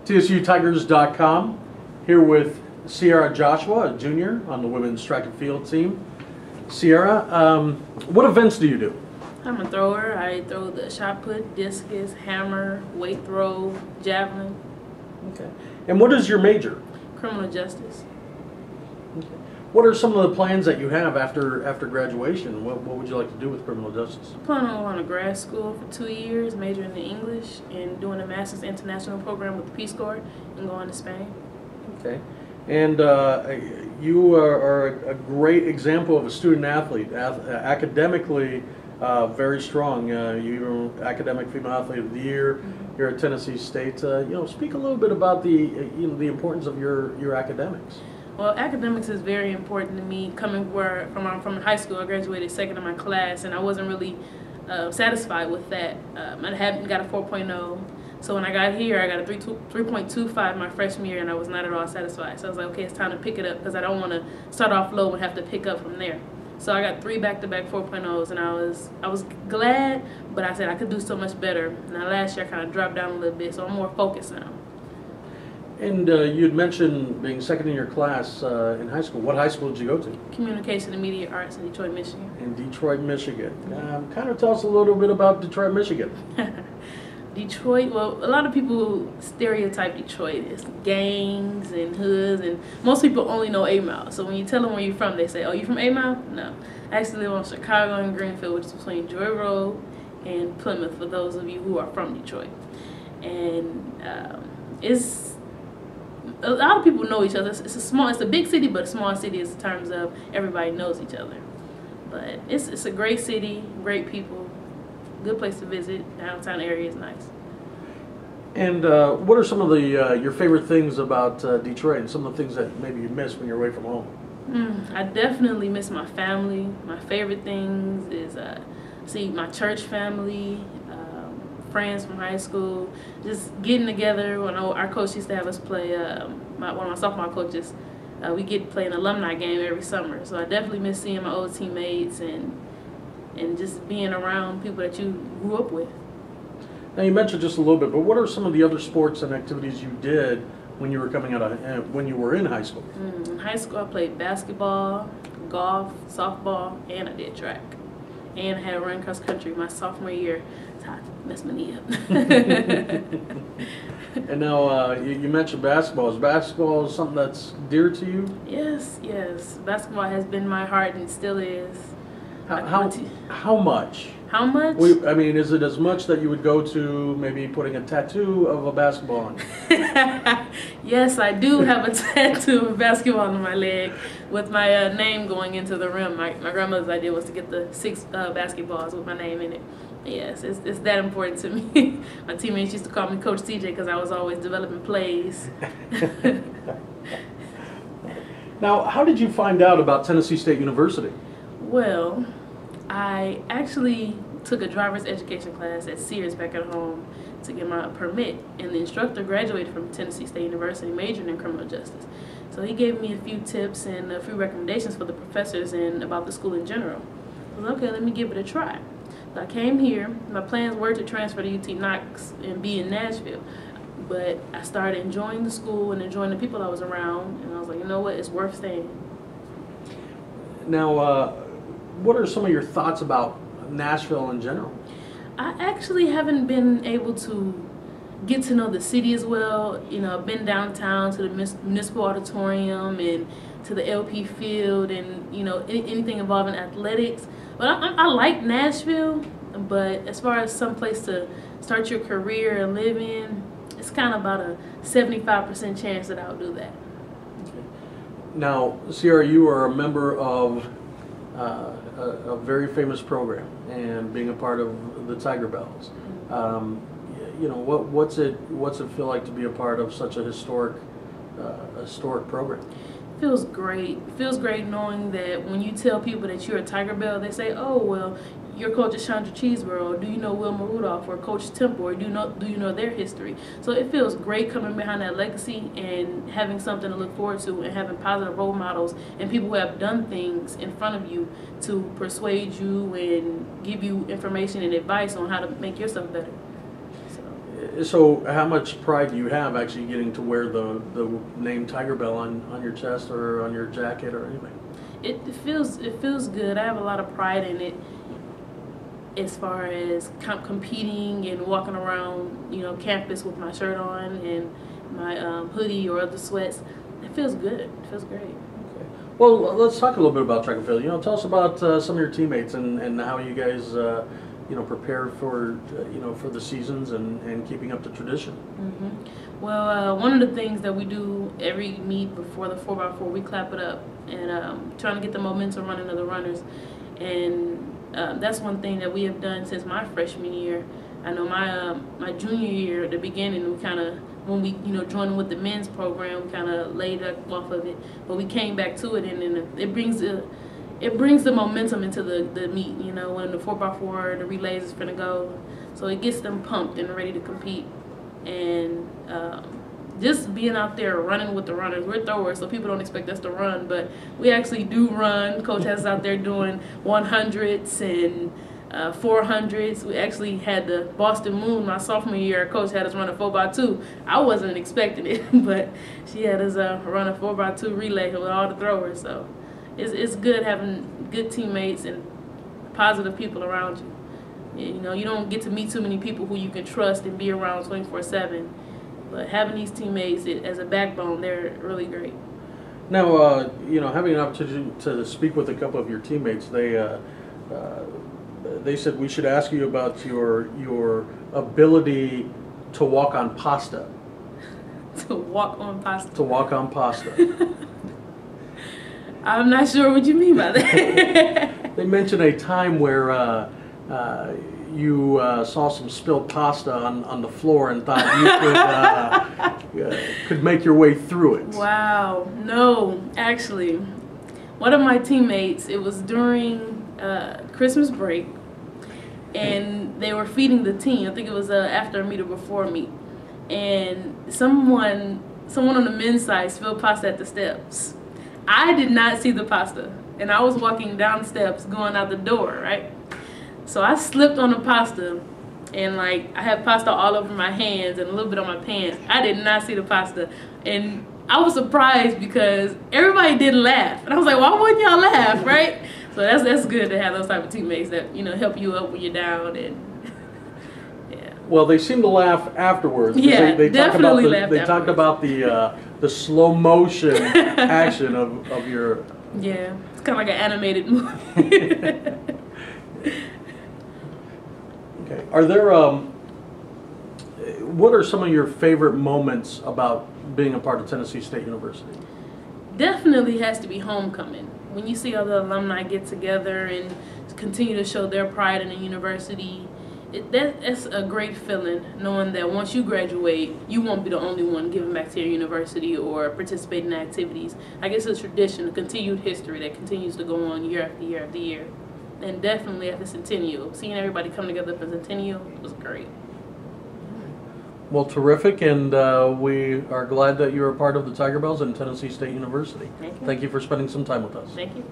TSUTigers.com, here with Cierra Joshua, a junior on the women's track and field team. Cierra, what events do you do? I'm a thrower. I throw the shot put, discus, hammer, weight throw, javelin. Okay. And what is your major? Criminal justice. Okay. What are some of the plans that you have after graduation? What would you like to do with criminal justice? I plan on going to grad school for 2 years, majoring in English, and doing a master's international program with the Peace Corps, and going to Spain. Okay. And you are a great example of a student athlete, academically very strong. You were Academic Female Athlete of the Year here at Tennessee State. Speak a little bit about the the importance of your academics. Well, academics is very important to me. Coming from high school, I graduated second in my class, and I wasn't really satisfied with that. I hadn't got a 4.0. So when I got here, I got a 3.25 my freshman year, and I was not at all satisfied. So I was like, okay, it's time to pick it up, because I don't want to start off low and have to pick up from there. So I got 3 back-to-back 4.0s, and I was glad, but I said I could do so much better. Now last year I kind of dropped down a little bit, so I'm more focused now. And you had mentioned being second in your class in high school. What high school did you go to? Communication and Media Arts in Detroit, Michigan. In Detroit, Michigan. Kind of tell us a little bit about Detroit, Michigan. Detroit, well, a lot of people stereotype Detroit as gangs and hoods, and most people only know 8 Mile. So when you tell them where you're from, they say, oh, you from 8 Mile? No. I actually live on Chicago and Greenfield, which is between Joy Road and Plymouth, for those of you who are from Detroit. And a lot of people know each other. It's a big city, but a small city in terms of everybody knows each other. But it's a great city, great people, good place to visit. Downtown area is nice. And what are some of the your favorite things about Detroit, and some of the things that maybe you miss when you're away from home? I definitely miss my family. My favorite things is see my church family, friends from high school, just getting together. When our coach used to have us play, one of my sophomore coaches, we get to play an alumni game every summer. So I definitely miss seeing my old teammates and just being around people that you grew up with. Now you mentioned just a little bit, but what are some of the other sports and activities you did when you were coming out of when you were in high school? In high school, I played basketball, golf, softball, and I did track. And I had a run cross country my sophomore year. I messed my knee up. And now you mentioned basketball. Is basketball something that's dear to you? Yes. Basketball has been my heart and still is. How much? How much? I mean, is it as much that you would go to maybe putting a tattoo of a basketball on? Yes, I do have a tattoo of basketball on my leg with my name going into the rim. My grandmother's idea was to get the 6 basketballs with my name in it. Yes, it's that important to me. My teammates used to call me Coach TJ because I was always developing plays. Now, how did you find out about Tennessee State University? Well, I actually took a driver's education class at Sears back at home to get my permit, and the instructor graduated from Tennessee State University, majoring in criminal justice. So he gave me a few tips and a few recommendations for the professors and about the school in general. I was okay, let me give it a try. So I came here. My plans were to transfer to UT Knox and be in Nashville, but I started enjoying the school and enjoying the people I was around, and I was like, you know what, it's worth staying. Now, what are some of your thoughts about Nashville in general? I actually haven't been able to get to know the city as well. You know, I've been downtown to the municipal auditorium and to the LP field and, anything involving athletics. But I like Nashville, but as far as some place to start your career and live in, it's kind of about a 75% chance that I'll do that. Okay. Now, Cierra, you are a member of a very famous program and being a part of the Tiger Bells. What's it feel like to be a part of such a historic program? Feels great. Feels great knowing that when you tell people that you're a Tiger Bell, they say, oh, well, your coach is Chandra Cheeseborough, or do you know Wilma Rudolph, or Coach Temple, or do you know their history? So it feels great coming behind that legacy and having something to look forward to and having positive role models and people who have done things in front of you to persuade you and give you information and advice on how to make yourself better. So. So how much pride do you have actually getting to wear the name Tiger Bell on your chest or on your jacket or anything? It feels good. I have a lot of pride in it, as far as competing and walking around, campus with my shirt on and my hoodie or other sweats. It feels good. It feels great. Okay. Well, let's talk a little bit about track and field. Tell us about some of your teammates and how you guys, prepare for, for the seasons and keeping up the tradition. Mm-hmm. Well, one of the things that we do every meet before the 4x4, we clap it up and trying to get the momentum running of the runners. And that's one thing that we have done since my freshman year. I know my junior year at the beginning, we kind of, when we joined with the men's program, we kind of laid off of it, but we came back to it, and then it brings the momentum into the meet. When the 4x4, the relays is finna go, so it gets them pumped and ready to compete. And just being out there running with the runners. We're throwers, so people don't expect us to run, but we actually do run. Coach has us out there doing 100s and 400s. We actually had the Boston Moon my sophomore year. Coach had us run a 4x2. I wasn't expecting it, but she had us run a 4x2 relay with all the throwers. So it's good having good teammates and positive people around you. You don't get to meet too many people who you can trust and be around 24/7. But having these teammates as a backbone, they're really great. Now, having an opportunity to speak with a couple of your teammates, they said we should ask you about your ability to walk on pasta. To walk on pasta. To walk on pasta. I'm not sure what you mean by that. They mentioned a time where you saw some spilled pasta on the floor and thought you could make your way through it. Wow. No, actually, one of my teammates, it was during Christmas break, and they were feeding the team. I think it was after a meet or before a meet. And someone on the men's side spilled pasta at the steps. I did not see the pasta, and I was walking down the steps going out the door, right? So I slipped on the pasta, and I had pasta all over my hands and a little bit on my pants. I did not see the pasta, and I was surprised because everybody didn't laugh, and I was like, why wouldn't y'all laugh, right? So that's good to have those type of teammates that help you up when you're down. And yeah. Well, they seem to laugh afterwards. Yeah, they definitely laugh. They talked about the slow motion action of your. Yeah, it's kind of like an animated movie. Okay. Are there what are some of your favorite moments about being a part of Tennessee State University? Definitely has to be homecoming. When you see other alumni get together and continue to show their pride in the university, that's a great feeling, knowing that once you graduate, you won't be the only one giving back to your university or participating in activities. I guess it's a tradition, a continued history that continues to go on year after year after year. And definitely at the Centennial, seeing everybody come together for the Centennial was great. Well, terrific, and we are glad that you're a part of the Tiger Bells and Tennessee State University. Thank you. Thank you for spending some time with us. Thank you.